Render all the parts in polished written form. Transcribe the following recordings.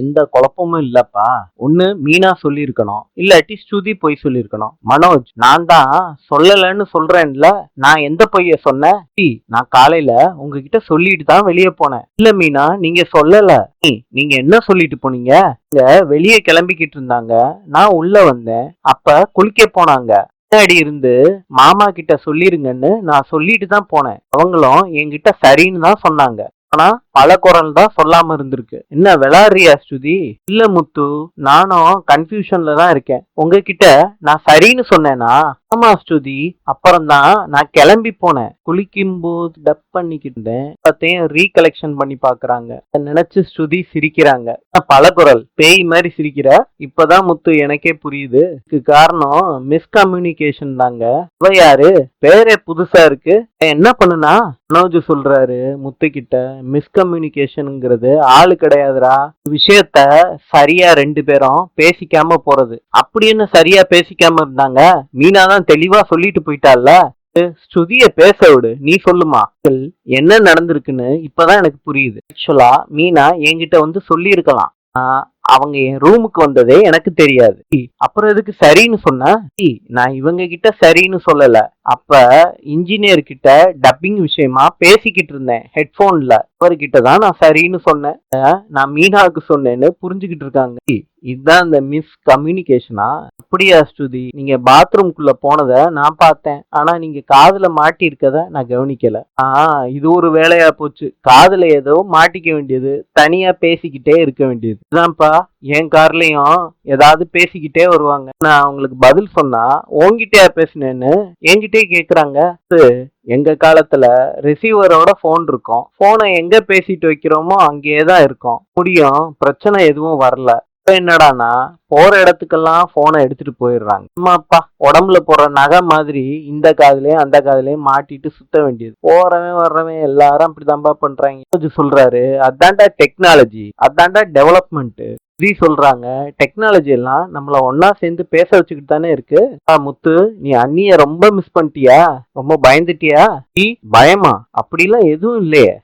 எந்த குழப்பமும் இல்லப்பா. ஒண்ணு மீனா சொல்லியிருக்கணும், இல்லாட்டி ஸ்ருதி பொய் சொல்லியிருக்கணும். மனோஜ், நான் தான் சொல்லலன்னு சொல்றேன்ல. நான் எந்த பொய்ய சொன்னேன்? நான் காலையில உங்ககிட்ட சொல்லிட்டு தான் வெளியே போனேன். இல்ல மீனா, நீங்க சொல்லல. நீங்க என்ன சொல்லிட்டு போனீங்க? இங்க வெளியே கிளம்பிக்கிட்டு இருந்தாங்க, நான் உள்ள வந்தேன். அப்ப குளிக்க போனாங்க. பின்னாடி இருந்து மாமா கிட்ட சொல்லிருங்கன்னு நான் சொல்லிட்டு தான் போனேன். அவங்களும் என்கிட்ட சரின்னு தான் சொன்னாங்க. ஆனா பல குரல் தான் சொல்லாம இருந்திருக்கு. என்ன விளாடுறியா ஸ்ருதி? இல்ல முத்து, நானும் கன்ஃபியூஷன்ல தான் இருக்கேன். உங்ககிட்ட நான் சரின்னு சொன்னேனா? ஆமா ஸ்ருதி. அப்புறம்தான் நான் கிளம்பி போனேன். குளிக்கும் போது டப் பண்ணிக்கிட்டு இருந்தேன். எல்லாத்தையும் ரீகலெக்ஷன் பண்ணி பாக்குறாங்க. நினைச்சு ஸ்ருதி சிரிக்கிறாங்க. பல குரல் பேய் மாதிரி சிரிக்கிற. இப்பதான் முத்து எனக்கே புரியுது. இதுக்கு காரணம் மிஸ்கம்யூனிகேஷன் தாங்க. இவ யாரு? பேரே புதுசா இருக்கு. என்ன பண்ணுனா? மனோஜ் சொல்றாரு முத்து கிட்ட. மிஸ்கம்யூனிகேஷன்ங்கிறது ஆளு கிடையாதுரா. விஷயத்த சரியா ரெண்டு பேரும் பேசிக்காம போறது. அப்படி என்ன சரியா பேசிக்காம இருந்தாங்க? மீனா தான் தெளிவா சொல்லிட்டு போயிட்டால. ஸ்ருதிய பேச விடு, நீ சொல்லுமா. என்ன நடந்திருக்குன்னு இப்பதான் எனக்கு புரியுது. ஆக்சுவலா மீனா என்கிட்ட வந்து சொல்லி இருக்கலாம். அவங்க என் ரூமுக்கு வந்ததே எனக்கு தெரியாது. அப்புறம் எதுக்கு சரின்னு சொன்ன? நான் இவங்க கிட்ட சரின்னு சொல்லல. அப்ப இன்ஜினியர் கிட்ட டப்பிங் விஷயமா பேசிக்கிட்டு இருந்தேன் ஹெட்போன்ல. அவர்கிட்ட தான் நான் சரின்னு சொன்னேன். நான் மீனாவுக்கு சொன்னேன்னு புரிஞ்சுக்கிட்டு இருக்காங்க. இதுதான் இந்த மிஸ் கம்யூனிகேஷனா? அப்படியா ஸ்ருதி? நீங்க பாத்ரூம்குள்ள போனத நான் பார்த்தேன். ஆனா நீங்க காதுல மாட்டி இருக்கத நான் கவனிக்கல. இது ஒரு வேலையா போச்சு. காதுல ஏதோ மாட்டிக்க வேண்டியது, தனியா பேசிக்கிட்டே இருக்க வேண்டியது. இதான்ப்பா என் கார்லயும் ஏதாவது பேசிக்கிட்டே வருவாங்க. நான் அவங்களுக்கு பதில் சொன்னா உன்கிட்டயா பேசினேன்னு என்கிட்டயே கேக்குறாங்க. எங்க காலத்துல ரிசீவரோட போன் இருக்கும். போனை எங்க பேசிட்டு வைக்கிறோமோ அங்கேயேதான் இருக்கும். முடியும், பிரச்சனை எதுவும் வரல. என்னடானா போற இடத்துக்கெல்லாம் போனை எடுத்துட்டு போயிடுறாங்க. அம்மாப்பா, உடம்புல போற நகை மாதிரி இந்த காதுலயும் அந்த காதுலயும் மாட்டிட்டு சுத்த வேண்டியது. போறவன் வர்றவன் எல்லாரும் அப்படிதான்பா பண்றாங்க. சொல்றாரு அதான்டா டெக்னாலஜி, அதான்டா டெவலப்மெண்ட். சொல்றாங்க டெக்னாலஜி எல்லாம் நம்மள ஒன்னா சேர்ந்து பேச வச்சுக்கிட்டு தானே இருக்கு. முத்து, நீ அண்ணிய ரொம்ப மிஸ் பண்ணிட்டியா? ரொம்ப பயந்துட்டியா? நீ பயமா? அப்படிலாம் எதுவும் இல்லையே.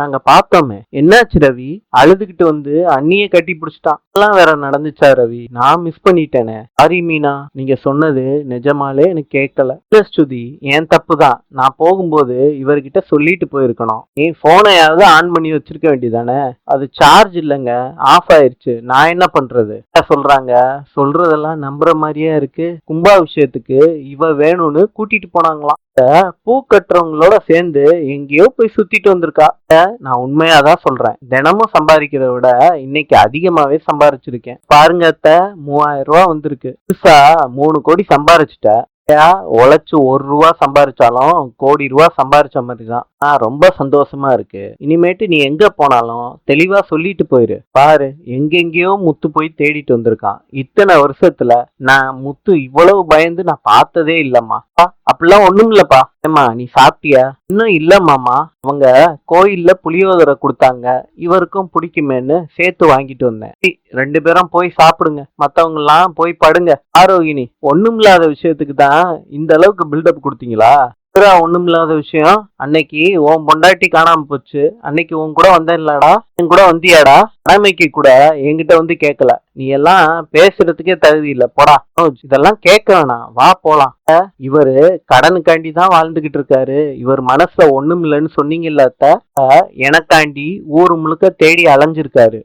நாங்க பார்த்தோமே. என்னாச்சு ரவி? அழுதுகிட்டு வந்து அண்ணிய கட்டி பிடிச்சிட்டான். எல்லாம் வேற நடந்துச்சா ரவி? நான் மிஸ் பண்ணிட்டேனே. சாரி மீனா, நீங்க சொன்னது நிஜமாலே எனக்கு கேட்கல. இல்ல ஸ்ருதி, என் தப்பு தான். நான் போகும்போது இவர்கிட்ட சொல்லிட்டு போயிருக்கணும். நீ போனையாவது ஆன் பண்ணி வச்சிருக்க வேண்டியதானே. அது சார்ஜ் இல்லைங்க, ஆஃப் ஆயிருச்சு. நான் என்ன பண்றது? சொல்றாங்க. சொல்றதெல்லாம் நம்புற மாதிரியே இருக்கு. கும்பாபிஷேகத்துக்கு இவ வேணும்னு கூட்டிட்டு போனாங்களாம். பூ கட்டுறவங்களோட சேர்ந்து எங்கேயோ போய் சுத்திட்டு வந்திருக்கா. நான் உண்மையாதான் சொல்றேன். தினமும் சம்பாதிக்கிறத விட இன்னைக்கு அதிகமாவே சம்பாரிச்சிருக்கேன். பாருங்க அத்தை, 3000 ரூபாய் வந்திருக்கு. புதுசா 3 கோடி சம்பாரிச்சுட்ட. உழைச்சு 1 ரூபா சம்பாரிச்சாலும் கோடி ரூபா சம்பாரிச்ச மாதிரிதான். ரொம்ப சந்தோஷமா இருக்கு. இனிமேட்டு நீ எங்க போனாலும் தெளிவா சொல்லிட்டு போயிரு. பாரு, எங்கெங்கயோ முத்து போய் தேடிட்டு வந்திருக்கான். இத்தனை வருஷத்துல நான் முத்து இவ்வளவு பயந்து நான் பார்த்ததே இல்லம்மா. அப்படிலாம் ஒண்ணும் இல்லப்பா. ஏமா, நீ சாப்பிட்டியா? இன்னும் இல்ல மாமா. அவங்க கோயில்ல புளியோதரை கொடுத்தாங்க, இவருக்கும் பிடிக்குமேன்னு சேர்த்து வாங்கிட்டு வந்தேன். 2 பேரும் போய் சாப்பிடுங்க, மத்தவங்க எல்லாம் போய் படுங்க. ஆரோகிணி, ஒண்ணும் இல்லாத விஷயத்துக்கு தான் இந்த அளவுக்கு பில்டப் கொடுத்தீங்களா? ஒண்ணும் இல்லாத விஷயம். அன்னைக்கு உன் பொண்டாட்டி காணாம போச்சு. அன்னைக்கு உன் கூட வந்தேன்லடா, என் கூட வந்தியாடா? கடமைக்கு கூட என்கிட்ட வந்து கேட்கல. நீ எல்லாம் பேசுறதுக்கே தகுதி இல்ல, போடா. இதெல்லாம் கேட்க வேணாம், வா போலாம். இவரு கடனுக்காண்டி தான் வாழ்ந்துகிட்டு இருக்காரு. இவர் மனசுல ஒண்ணும் இல்லைன்னு சொன்னீங்கல்ல அத்த. எனக்காண்டி ஊரு முழுக்க தேடி அலைஞ்சிருக்காரு.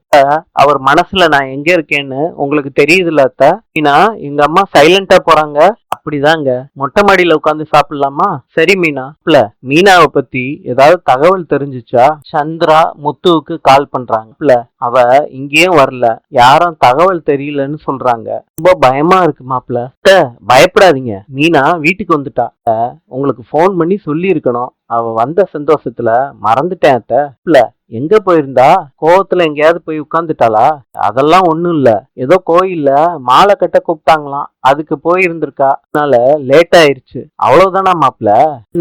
அவர் மனசுல நான் எங்க இருக்கேன்னு உங்களுக்கு தெரியுதுல்ல அத்த. மீனா, எங்க அம்மா சைலண்டா போறாங்க. அப்படிதாங்க. மொட்டை மாடியில உட்காந்து சாப்பிடலாமா? சரி மீனா. இல்ல, மீனாவை பத்தி ஏதாவது தகவல் தெரிஞ்சுச்சா? சந்திரா முத்துவுக்கு கால் பண்றாங்க. இல்ல, அவ இங்கேயும் வரல. யாரும் தகவல் தெரியலன்னு சொல்றாங்க. ரொம்ப பயமா இருக்கு மாப்ள. பயப்படாதீங்க, மீனா வீட்டுக்கு வந்துட்டா. உங்களுக்கு போன் பண்ணி சொல்லி இருக்கணும். அவ வந்த சந்தோஷத்துல மறந்துட்டேன் அத்த. இல்ல, எங்க போயிருந்தா? கோவத்துல எங்கேயாவது போய் உட்கார்ந்துட்டாளா? அதெல்லாம் ஒண்ணும் இல்ல. ஏதோ கோயில்ல மாலை கட்ட கூப்பிட்டாங்களாம், அதுக்கு போயிருந்திருக்கா. அதனால லேட் ஆயிருச்சு. அவ்வளவுதானா மாப்ள?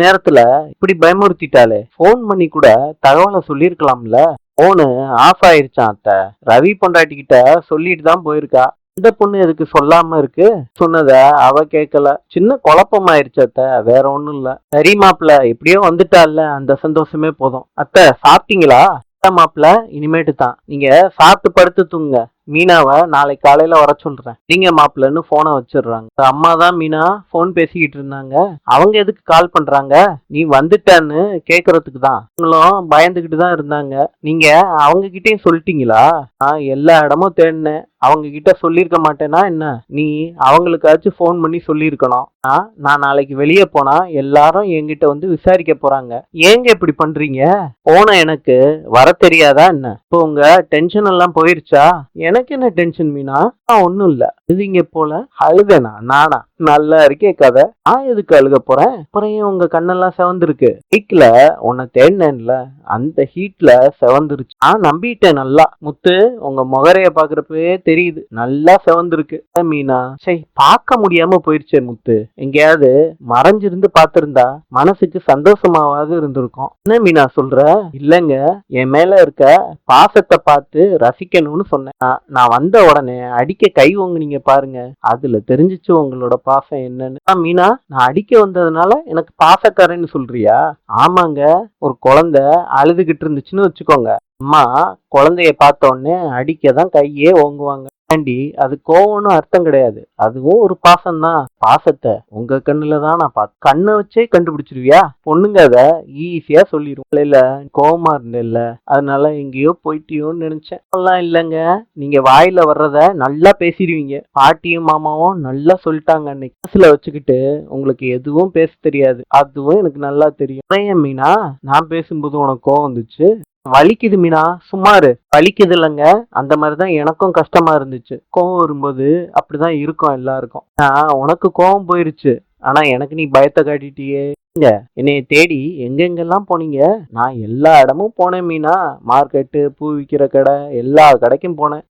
நேரத்துல இப்படி பயமுறுத்திட்டாலே போன் பண்ணி கூட தகவலை சொல்லிருக்கலாம்ல. போனு ஆஃப் ஆயிருச்சான் அத்த. ரவி பொண்டாட்டி கிட்ட சொல்லிட்டு தான் போயிருக்கா. இந்த பொண்ணு எதுக்கு சொல்லாம இருக்கு? சொன்னத அவ கேட்கல. சின்ன குழப்பம் ஆயிருச்சு அத்த, வேற ஒண்ணும் இல்ல. சரி மாப்பிள்ள, எப்படியோ வந்துட்டால, அந்த சந்தோஷமே போதும். அத்த, சாப்பிட்டீங்களா? மாப்பிள்ள இனிமேட்டு தான் நீங்க சாப்பிட்டு படுத்து தூங்க. மீனாவை நாளைக்கு காலையில வர சொல்றேன். நீங்க மாப்பிள்ளன்னு போனை வச்சிடுறாங்க. அம்மா தான் மீனா போன் பேசிக்கிட்டு இருந்தாங்க. அவங்க எதுக்கு கால் பண்றாங்க? நீ வந்துட்டன்னு கேக்குறதுக்கு தான். அவங்களும் பயந்துகிட்டு தான் இருந்தாங்க. நீங்க அவங்க கிட்டயும் சொல்லிட்டீங்களா? நான் எல்லா இடமும் தேடினேன். அவங்க கிட்ட சொல்லியிருக்க மாட்டேனா என்ன? நீ அவங்களுக்காச்சும் ஃபோன் பண்ணி சொல்லியிருக்கணும். நான் நாளைக்கு வெளியே போனா எல்லாரும் என்கிட்ட வந்து விசாரிக்க போறாங்க. ஏங்க இப்படி பண்றீங்க? போன எனக்கு வர தெரியாதா என்ன? இப்போ உங்க டென்ஷன் எல்லாம் போயிருச்சா? எனக்கு என்ன டென்ஷன் மீனா? ஒண்ணும் இல்ல. இதுங்க போல அழுதனா நானா? நல்லா இருக்கே கதை. நான் எதுக்கு அழுக போறேன்? அப்புறம் ஏன் உங்க கண்ணெல்லாம் செவந்திருக்கு? ஹீட்ல உன்னை தேடினேன்ல, அந்த ஹீட்ல செவந்துருச்சு. நம்பிட்டேன் நல்லா. முத்து உங்க முகரைய பாக்குறப்பவே தெரியுது நல்லா செவந்திருக்கு. மீனா சரி பார்க்க முடியாம போயிருச்சே முத்து. எங்கேயாவது மறைஞ்சிருந்து பாத்திருந்தா மனசுக்கு சந்தோஷமாவது இருந்திருக்கும். என்ன மீனா சொல்ற? இல்லங்க, என் மேல இருக்க பாசத்தை பார்த்து ரசிக்கணும்னு சொன்னேன். நான் வந்த உடனே அடிக்க கை ஓங்குனீங்க பாருங்க, அதுல தெரிஞ்சிச்சு உங்களோட பாசம் என்னன்னு. மீனா நான் அடிக்க வந்ததுனால எனக்கு பாசக்காரன்னு சொல்றியா? ஆமாங்க, ஒரு குழந்தை அழுதுகிட்டு இருந்துச்சுன்னு வச்சுக்கோங்க, அம்மா குழந்தைய பார்த்த உடனே அடிக்கதான் கையே ஓங்குவாங்க. ஆண்டி அது கோவம்னு அர்த்தம் கிடையாது, அதுவும் ஒரு பாசம் தான். பாசத்தை உங்க கண்ணுல தான் நான் பார்த்தேன். கண்ணை வச்சே கண்டுபிடிச்சிருவியா? பொண்ணுங்க அதை ஈஸியா சொல்லிடும். இல்ல கோவமா இருந்தேல்ல, அதனால எங்கேயோ போயிட்டியோன்னு நினைச்சேன். எல்லாம் இல்லைங்க, நீங்க வாயில வர்றத நல்லா பேசிடுவீங்க. பாட்டியும் மாமாவும் நல்லா சொல்லிட்டாங்க. அன்னைக்கு மனசுல வச்சுக்கிட்டு உங்களுக்கு எதுவும் பேச தெரியாது, அதுவும் எனக்கு நல்லா தெரியும். ஏன் மீனா நான் பேசும்போது உனக்கு கோவம் வந்துச்சு? வலிக்குது மீனா, சும்மாரு. வலிக்குது இல்லைங்க, அந்த மாதிரிதான் எனக்கும் கஷ்டமா இருந்துச்சு. கோவம் வரும்போது அப்படிதான் இருக்கும் எல்லாருக்கும். உனக்கு கோவம் போயிருச்சு, ஆனா எனக்கு நீ பயத்தை காட்டிட்டியே. என்னைய தேடி எங்கெங்கெல்லாம் போனீங்க? நான் எல்லா இடமும் போனேன் மீனா. மார்க்கெட்டு, பூ விற்கிற கடை, எல்லா கடைக்கும் போனேன்.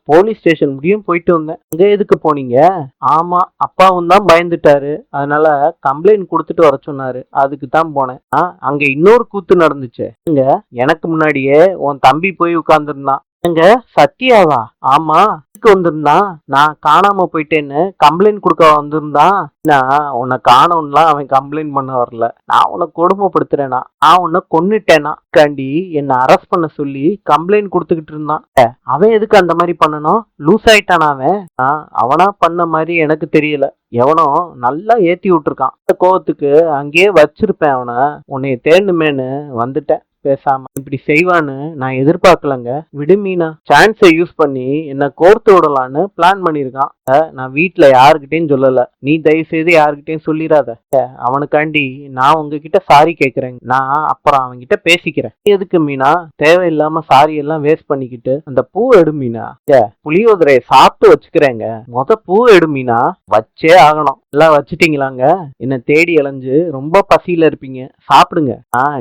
போலீஸ் ஸ்டேஷன் முடியும் போயிட்டு வந்தேன். அங்க எதுக்கு போனீங்க? ஆமா, அப்பாவும் தான் பயந்துட்டாரு, அதனால கம்ப்ளைண்ட் கொடுத்துட்டு வர சொன்னாரு, அதுக்கு தான் போனேன். அங்க இன்னொரு கூத்து நடந்துச்சு. இங்க எனக்கு முன்னாடியே உன் தம்பி போய் உட்கார்ந்துருந்தான். எங்க சத்யாவா? ஆமா, வந்திருந்தான். நான் காணாம போயிட்டேன்னு கம்ப்ளைண்ட் கொடுக்க வந்திருந்தான். நான் உன்னை காணோம்லாம் அவன் கம்ப்ளைண்ட் பண்ண வரல. நான் உன்னை கொடுமைப்படுத்துறேனா? நான் உன்னை கொன்னுட்டேனா காண்டி என்ன அரெஸ்ட் பண்ண சொல்லி கம்ப்ளைண்ட் கொடுத்துக்கிட்டு இருந்தான். அவன் எதுக்கு அந்த மாதிரி பண்ணணும்? லூஸ் ஆயிட்டானா அவன்? அவனா பண்ண மாதிரி எனக்கு தெரியல. எவனோ நல்லா ஏத்தி விட்டுருக்கான். அந்த கோவத்துக்கு அங்கேயே வச்சிருப்பேன் அவனை. உன்னைய தேடணுமேனு வந்துட்டேன். பேசாம இப்படி செய்வான்னு நான் எதிர்பார்க்கலங்க. விடுமீனா, சான்ஸை யூஸ் பண்ணி என்ன கோர்த்து விடலான்னு பிளான் பண்ணிருக்கான். நான் வீட்டுல யாருக்கிட்டையும் சொல்லல. நீ தயவு செய்து யாருக்கிட்டையும் சொல்லிடாத. அவனுக்காண்டி நான் உங்ககிட்ட சாரி கேக்குறேன். நான் அப்புறம் அவன்கிட்ட பேசிக்கிறேன். எதுக்கு மீனா தேவையில்லாம சாரி எல்லாம் வேஸ்ட் பண்ணிக்கிட்டு? அந்த பூ எடு மீனா. புளியோதரைய சாப்பிட்டு வச்சுக்கிறேங்க, பூ எடு மீனா. வச்சே ஆகணும். எல்லாம் வச்சுட்டீங்களாங்க? என்ன தேடி அலைஞ்சு ரொம்ப பசியில இருப்பீங்க, சாப்பிடுங்க.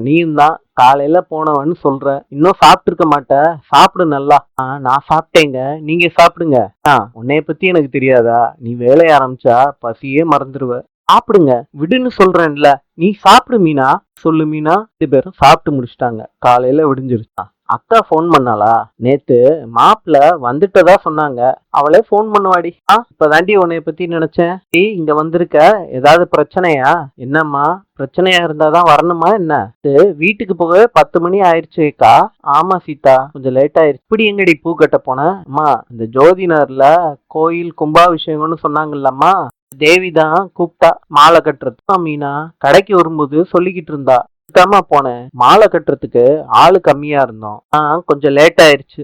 நீயும் தான் காலையில போனவன்னு சொல்ற, இன்னும் சாப்பிட்டு இருக்க மாட்ட. சாப்பிடு நல்லா. நான் சாப்பிட்டேங்க, நீங்க சாப்பிடுங்க. உன்னைய பத்தி எனக்கு தெரியாதா? நீ வேலைய ஆரம்பிச்சா பசியே மறந்துடுவ. சாப்பிடுங்க, விடுன்னு சொல்றேன்ல. நீ சாப்பிடு மீனா. சொல்லு மீனா. 2 பேரும் சாப்பிட்டு முடிச்சிட்டாங்க. காலையில விடிஞ்சிருச்சா. அக்கா போன் பண்ணாளா? நேத்து மாப்பிள்ள வந்துட்டதா சொன்னாங்க. அவளே போன் பண்ணுவாடி. இப்பதாண்டி உன்னைய பத்தி நினைச்சேன். இங்க வந்திருக்க, ஏதாவது பிரச்சனையா? என்னம்மா பிரச்சனையா இருந்தாதான் வரணுமா என்ன? வீட்டுக்கு போகவே 10 மணி ஆயிடுச்சுக்கா. ஆமா சீதா, கொஞ்சம் லேட் ஆயிடுச்சு. இப்படி எங்கடி பூ கட்ட போன? அம்மா இந்த ஜோதினர்ல கோயில் கும்பாபிஷேகம்னு சொன்னாங்கல்லம்மா, தேவிதான் கூப்பிட்டா மாலை கட்டுறது. மீனா கடைக்கு வரும்போது சொல்லிக்கிட்டு இருந்தா. போனேன், மாலை கட்டுறதுக்கு ஆளு கம்மியா இருந்தோம். கொஞ்சம் லேட் ஆயிருச்சு.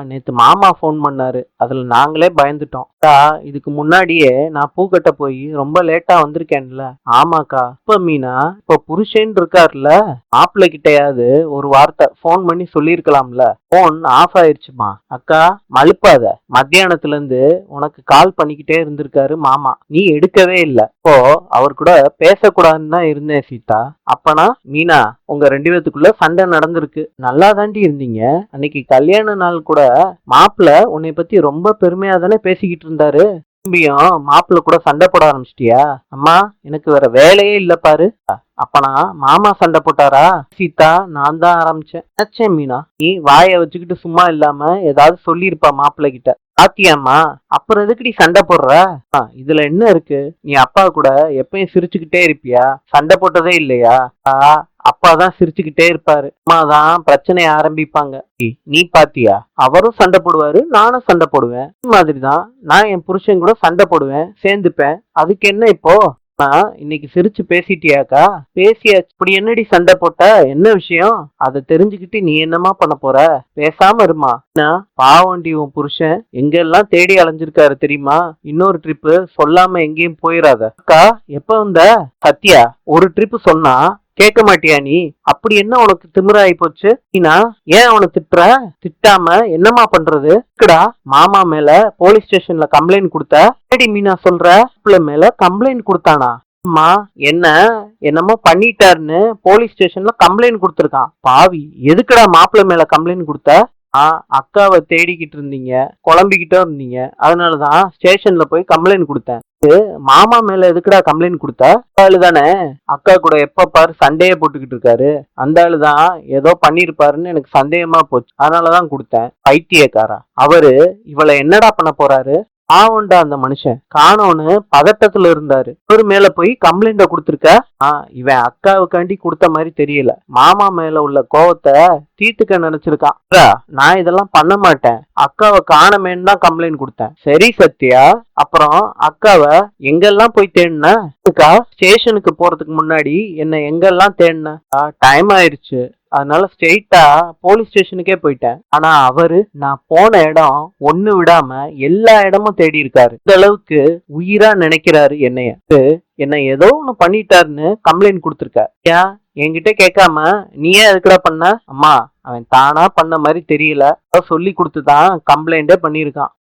நேத்து மாமா போன் பண்ணாரு, அதுல நாங்களே பயந்துட்டோம். இதுக்கு முன்னாடியே நான் பூ கட்ட போய் ரொம்ப லேட்டா வந்திருக்கேன்ல. ஆமாக்கா. இப்ப மீனா, இப்ப புருஷன் இருக்காருல்ல, மாப்பிள்ளை கிட்டையாவது ஒரு வார்த்தை போன் பண்ணி சொல்லிருக்கலாம்ல. Phone of ஆயிருச்சுமா. அக்கா மழுப்பாத, மத்தியானத்துல இருந்து உனக்கு கால் பண்ணிக்கிட்டே இருந்திருக்காரு மாமா, நீ எடுக்கவே இல்ல. இப்போ அவர் கூட பேசக்கூடாதுன்னு தான் இருந்தேன் சீதா. அப்பனா மீனா உங்க 2 பேத்துக்குள்ள சண்டை நடந்திருக்கு. நல்லா தாண்டி இருந்தீங்க. அன்னைக்கு கல்யாண நாள் கூட மாப்பிள்ள உன்னை பத்தி ரொம்ப பெருமையா தானே பேசிக்கிட்டு இருந்தாரு. திரும்பியும் மாப்பிள்ள கூட சண்டை போட ஆரம்பிச்சிட்டியா? அம்மா எனக்கு வேற வேலையே இல்ல பாரு. அப்பனா மாமா சண்டை போட்டாரா? சீதா நான் தான் ஆரம்பிச்சேன் நினைச்சேன். மீனா நீ வாய வச்சுக்கிட்டு சும்மா இல்லாம ஏதாவது சொல்லிருப்பா மாப்பிள்ள கிட்ட. பாத்தியாம்மா, அப்புறம் எதுக்குடி சண்டை போடுற? இதுல என்ன இருக்கு? நீ அப்பா கூட எப்பயும் சிரிச்சுக்கிட்டே இருப்பியா? சண்டை போட்டதே இல்லையா? அப்பாதான் சிரிச்சுக்கிட்டே இருப்பாரு, அம்மா தான் பிரச்சனைய ஆரம்பிப்பாங்க. நீ பாத்தியா, அவரும் சண்டை போடுவாரு, நானும் சண்டை போடுவேன். இந்த மாதிரிதான் நான் என் புருஷன் கூட சண்டை போடுவேன், சேர்ந்துப்பேன். அதுக்கு என்ன இப்போ? இன்னைக்கு சிரிச்சு பேசிட்டியாக்கா? பேசியாச்சு. இப்படி என்னடி சண்டை போட்ட, என்ன விஷயம்? அதை தெரிஞ்சுக்கிட்டு நீ என்னமா பண்ண போற? பேசாம இருமா. பாவண்டி உன் புருஷன் எங்கெல்லாம் தேடி அலைஞ்சிருக்காரு தெரியுமா? இன்னொரு ட்ரிப்பு சொல்லாம எங்கேயும் போயிடாத. அக்கா எப்ப வந்த? சத்யா ஒரு ட்ரிப்பு சொன்னா கேட்க மாட்டியா நீ? அப்படி என்ன உனக்கு திமிராயி போச்சு? நீனா ஏன் அவனை திட்டுற? திட்டாம என்னமா பண்றது? மாமா மேல போலீஸ் ஸ்டேஷன்ல கம்ப்ளைண்ட் கொடுத்த. ஏடி மீனா சொல்ற? மேல கம்ப்ளைண்ட் கொடுத்தானா? அம்மா என்ன என்னமோ பண்ணிட்டாருன்னு போலீஸ் ஸ்டேஷன்ல கம்ப்ளைண்ட் கொடுத்திருக்கான். பாவி, எதுக்குடா மாப்பிள்ளை மேல கம்ப்ளைண்ட் கொடுத்த? அக்காவை தேடிக்கிட்டு இருந்தீங்க, குழம்பிக்கிட்டே இருந்தீங்க, அதனாலதான் ஸ்டேஷன்ல போய் கம்ப்ளைண்ட் கொடுத்தேன். மாமா மேல எதுக்குடா கம்ப்ளைண்ட் கொடுத்த? ஆளு தானே அக்கா கூட எப்ப பாரு சண்டையே போட்டுக்கிட்டு இருக்காரு. அந்த ஆளுதான் ஏதோ பண்ணிருப்பாருன்னு எனக்கு சந்தேகமா போச்சு, அதனாலதான் கொடுத்தேன். பைத்தியக்காரா, அவரு இவளை என்னடா பண்ண போறாரு? ஆவுண்டா அந்த மனுஷன் காணோன்னு பதட்டத்துல இருந்தாரு. ஒரு மேல போய் கம்ப்ளைண்ட கொடுத்துருக்க. இவன் அக்காவுக்காண்டி கொடுத்த மாதிரி தெரியல, மாமா மேல உள்ள கோவத்தை தீர்த்துக்க நினைச்சிருக்கான். நான் இதெல்லாம் பண்ண மாட்டேன், அக்காவை காணமேன்னு தான் கம்ப்ளைண்ட் கொடுத்தேன். சரி சத்யா, அப்புறம் அக்காவை எங்கெல்லாம் போய் தேடின? ஸ்டேஷனுக்கு போறதுக்கு முன்னாடி என்ன எங்கெல்லாம் தேடின? டைம் ஆயிருச்சு, அதனால ஸ்ட்ரெயிட்டா போலீஸ் ஸ்டேஷனுக்கே போயிட்டேன். ஆனா அவரு நான் போன இடம் ஒண்ணு விடாம எல்லா இடமும் தேடி இருக்காரு. இந்த அளவுக்கு உயிரா நினைக்கிறாரு என்னைய. என்ன ஏதோ ஒண்ணு பண்ணிட்டாருன்னு கம்ப்ளைண்ட் கொடுத்துருக்க. ஏன் என்கிட்ட கேட்காம நீ ஏன் எதுக்குடா பண்ண? அம்மா, அவன் தானா பண்ண மாதிரி தெரியல, சொல்லி கொடுத்துதான் கம்ப்ளைண்டே பண்ணிருக்கான்.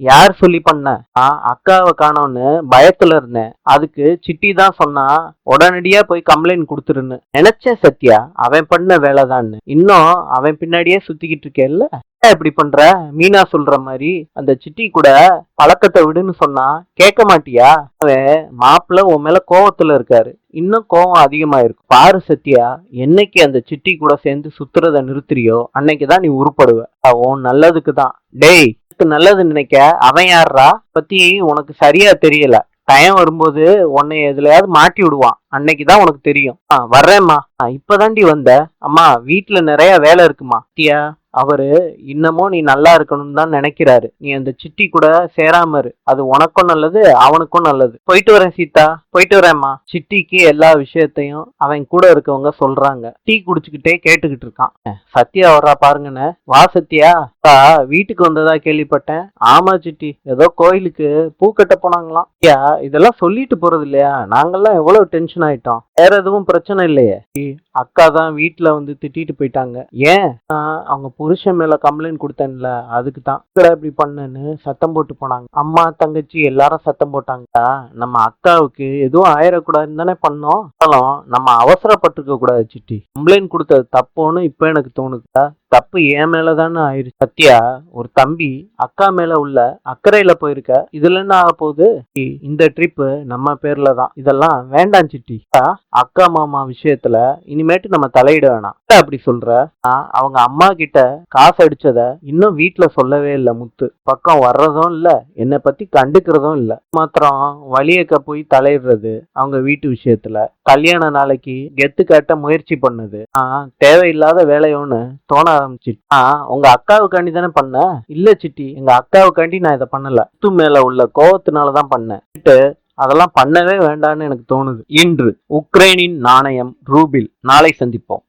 யார் சொல்லி பண்ண? அக்காவை காணோன்னு பயத்துல இருந்தேன், அதுக்கு சிட்டி தான் சொன்னா உடனடியா போய் கம்ப்ளைண்ட் கொடுத்துருன்னு நினைச்சேன். சத்யா, அவன் பண்ண வேலைதான்னு இன்னும் அவன் பின்னாடியே சுத்திக்கிட்டு இருக்கேல்ல. இப்படி பண்ற? மீனா சொல்ற மாதிரி அந்த சிட்டி கூட பழக்கத்தை விடுன்னு சொன்னா கேட்க மாட்டியா? அவன் மாப்பிள்ள உன் மேல கோவத்துல இருக்காரு, இன்னும் கோவம் அதிகமாயிருக்கு. பாரு சத்யா, என்னைக்கு அந்த சிட்டி கூட சேர்ந்து சுத்துறத நிறுத்துறியோ அன்னைக்குதான் நீ உருப்படுவ. உன் நல்லதுக்கு தான். டேய், நல்லது நினைக்க அவன் யாரா பத்தி உனக்கு சரியா தெரியல. டைம் வரும்போது உன்னை எதுலயாவது மாட்டி விடுவான், அன்னைக்குதான் உனக்கு தெரியும். வர்றேம்மா. இப்பதாண்டி வந்த? அம்மா, வீட்டுல நிறைய வேலை இருக்குமா. சத்யா, அவரு இன்னமும் நீ நல்லா இருக்கணும்னு தான் நினைக்கிறாரு. நீ அந்த சிட்டி கூட சேராம இரு, அது உனக்கும் நல்லது, அவனுக்கும் நல்லது. போயிட்டு வரேன் சீதா. போயிட்டு வரேம்மா. சிட்டிக்கு எல்லா விஷயத்தையும் அவன் கூட இருக்கவங்க சொல்றாங்க. டீ குடிச்சுக்கிட்டே கேட்டுக்கிட்டு இருக்கான். சத்யா வர்றா பாருங்கன்னு. வா சத்யா. வீட்டுக்கு வந்ததா கேள்விப்பட்டேன். ஆமா சிட்டி, ஏதோ கோயிலுக்கு பூ கட்ட போனாங்களாம். இதெல்லாம் சொல்லிட்டு போறது இல்லையா? நாங்கெல்லாம் எவ்வளவு டென்ஷன் ஆயிட்டோம். வேற எதுவும் பிரச்சனை இல்லையே? அக்கா தான் வீட்டுல வந்து திட்டிட்டு போயிட்டாங்க. ஏன்? அவங்க புருஷன் மேல கம்ப்ளைண்ட் கொடுத்தேன்ல, அதுக்கு தான் இப்படி பண்ணேன்னு சத்தம் போட்டு போனாங்க. அம்மா தங்கச்சி எல்லாரும் சத்தம் போட்டாங்க. நம்ம அக்காவுக்கு எதுவும் ஆயிடக்கூடாதுன்னு தானே பண்ணோம். நம்ம அவசரப்பட்டிருக்க கூடாது சிட்டி. கம்ப்ளைண்ட் கொடுத்தது தப்போன்னு இப்ப எனக்கு தோணுதா? தப்பு என் மேலதானே ஆயிடுச்சு. சத்யா, ஒரு தம்பி அக்கா மேல உள்ள அக்கறையில போயிருக்க, இதுல என்ன ஆக போகுது? இந்த ட்ரிப் நம்ம பேர்ல தான். இதெல்லாம் வேண்டாம் சிட்டி. அக்கா மாமா விஷயத்துல இனிமேட்டு நம்ம தலையிட வேணாம். அப்படி சொல்ற? அவங்க அம்மா கிட்ட காசு அடிச்சத இன்னும் வீட்டுல சொல்லவே இல்ல. முத்து பக்கம் வர்றதும் இல்ல, என்னை பத்தி கண்டுக்கிறதும் இல்ல. மாத்திரம் வழியக்க போய் தலையிடுறது அவங்க வீட்டு விஷயத்துல. கல்யாண நாளைக்கு கெத்து காட்ட முயற்சி பண்ணது தேவையில்லாத வேலையோன்னு தோண ஆரம்பிச்சு. உங்க அக்காவுக்காண்டி தானே பண்ண? இல்ல சிட்டி, எங்க அக்காவுக்காண்டி நான் இதை பண்ணல, முத்து மேல உள்ள கோவத்தினாலதான் பண்ணேன். அதெல்லாம் பண்ணவே வேண்டாம்னு எனக்கு தோணுது. இன்று உக்ரைனின் நாணயம் ரூபில். நாளை சந்திப்போம்.